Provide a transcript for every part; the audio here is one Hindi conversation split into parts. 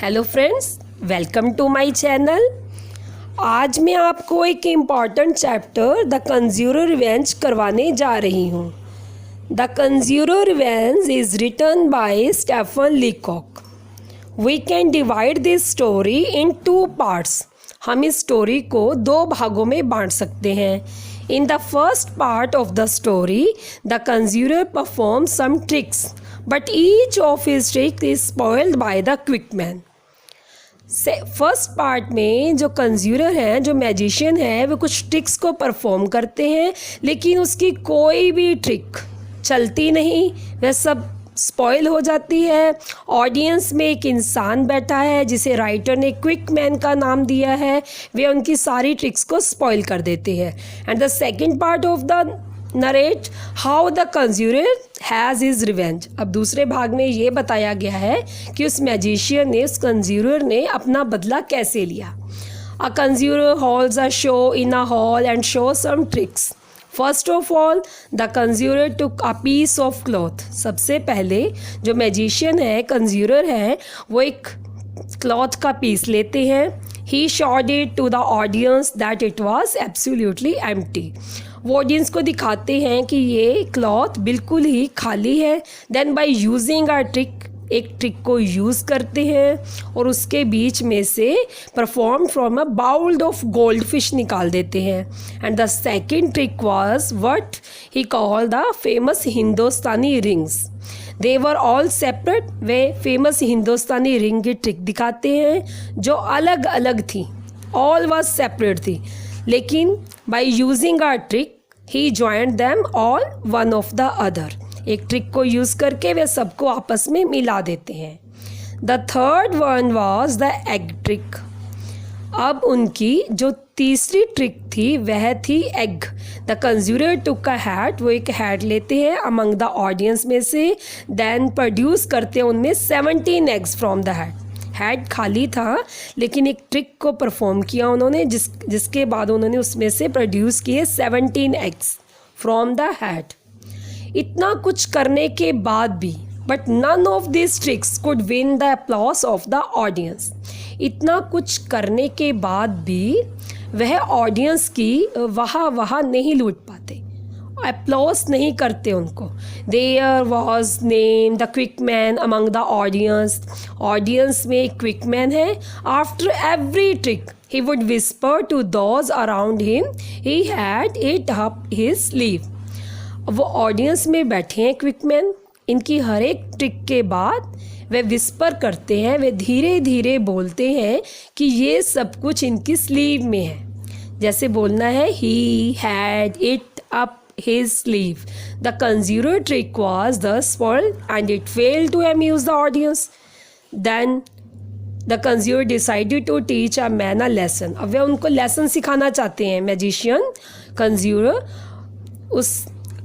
Hello friends, welcome to my channel. आज मैं आपको एक important chapter the conjurer revenge करवाने जा रही हूँ। The conjurer revenge is written by Stephen Leacock. We can divide this story in 2 parts. हम इस स्टोरी को 2 भागों में बांट सकते हैं। In the first part of the story, the conjurer performs some tricks, but each of his tricks is spoiled by the quick man. First part में जो कंज्यूरर हैं, जो मैजिशियन है, वो कुछ ट्रिक्स को परफॉर्म करते हैं, लेकिन उसकी कोई भी ट्रिक चलती नहीं, वह सब स्पॉइल हो जाती है। ऑडियंस में एक इंसान बैठा है जिसे राइटर ने क्विक मैन का नाम दिया है, वे उनकी सारी ट्रिक्स को स्पॉइल कर देते हैं। And the second part of the narrate how the conjurer has his revenge. अब दूसरे भाग में ये बताया गया है कि उस मैजिशियन ने, उस कंज्यूरर ने अपना बदला कैसे लिया। A conjurer holds a show in a hall and show some tricks. First of all the conjurer took a piece of cloth. सबसे पहले जो मैजिशियन है, कंज्यूरर है, वो एक क्लॉथ का पीस लेते हैं। He showed it to the audience that it was absolutely empty. वो ऑडियंस को दिखाते हैं कि ये क्लॉथ बिल्कुल ही खाली है। Then by using a trick, एक ट्रिक को यूज़ करते हैं और उसके बीच में से perform from a bowl of gold fish निकाल देते हैं। And the second trick was what he call the famous Hindustani rings. They were all separate. वे फेमस हिंदुस्तानी रिंग की ट्रिक दिखाते हैं जो अलग अलग थी, ऑल वाज सेपरेट थी, लेकिन by using a trick he joined them all one of the other. एक ट्रिक को यूज़ करके वे सबको आपस में मिला देते हैं। The third one was the egg trick. अब उनकी जो तीसरी ट्रिक थी वह थी egg. The conjurer took a hat. वो एक हैट लेते हैं अमंग द ऑडियंस में से, देन प्रोड्यूस करते हैं उनमें 17 eggs from the hat. Hat खाली था, लेकिन एक ट्रिक को परफॉर्म किया उन्होंने, जिसके बाद उन्होंने उसमें से प्रोड्यूस किए 17 एग्स फ्रॉम द हैट। इतना कुछ करने के बाद भी but none of this tricks could win the applause of the audience. इतना कुछ करने के बाद भी वह ऑडियंस की वाह नहीं लूट पाते, अप्लॉस नहीं करते उनको। There was name the quick man among the audience. Audience में एक क्विक मैन है। After every trick he would whisper to those around him he had it up his sleeve. वो ऑडियंस में बैठे हैं क्विक मैन। इनकी हर एक ट्रिक के बाद वे विस्पर करते हैं, वे धीरे धीरे बोलते हैं कि ये सब कुछ इनकी स्लीव में है। जैसे बोलना है ही had it up his sleeve. The conjurer trick was thus spoiled and it failed to amuse the audience. Then the conjurer decided to teach a man a lesson. अब वे उनको लेसन सिखाना चाहते हैं। मैजिशियन, कंज्यूरर उस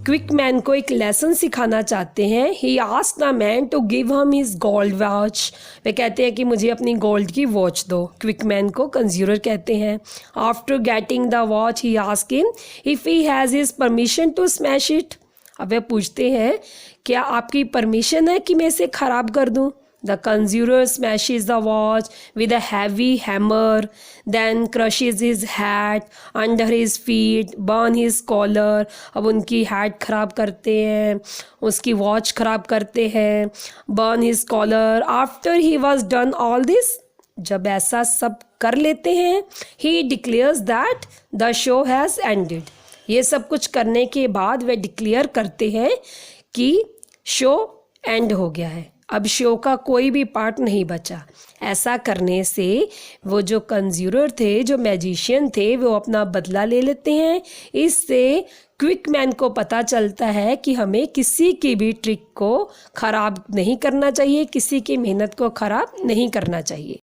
क्विक मैन को एक लेसन सिखाना चाहते हैं। He asked the man to give him his gold watch. वे कहते हैं कि मुझे अपनी गोल्ड की वॉच दो। क्विक मैन को कंज्यूरर कहते हैं। After getting the watch he asked him if he has his permission to smash it. अब वे पूछते हैं, क्या आपकी परमिशन है कि मैं इसे ख़राब कर दूँ। The conjurer smashes the watch with a heavy hammer, then crushes his hat under his feet, burn his collar. अब उनकी हैट ख़राब करते हैं, उसकी वॉच ख़राब करते हैं, burn his collar. After he was done all this, जब ऐसा सब कर लेते हैं, he declares that the show has ended. ये सब कुछ करने के बाद वे डिक्लेयर करते हैं कि शो एंड हो गया है, अब शो का कोई भी पार्ट नहीं बचा। ऐसा करने से वो जो कंज्यूरर थे, जो मैजिशियन थे, वो अपना बदला ले लेते हैं। इससे क्विक मैन को पता चलता है कि हमें किसी की भी ट्रिक को ख़राब नहीं करना चाहिए, किसी की मेहनत को ख़राब नहीं करना चाहिए।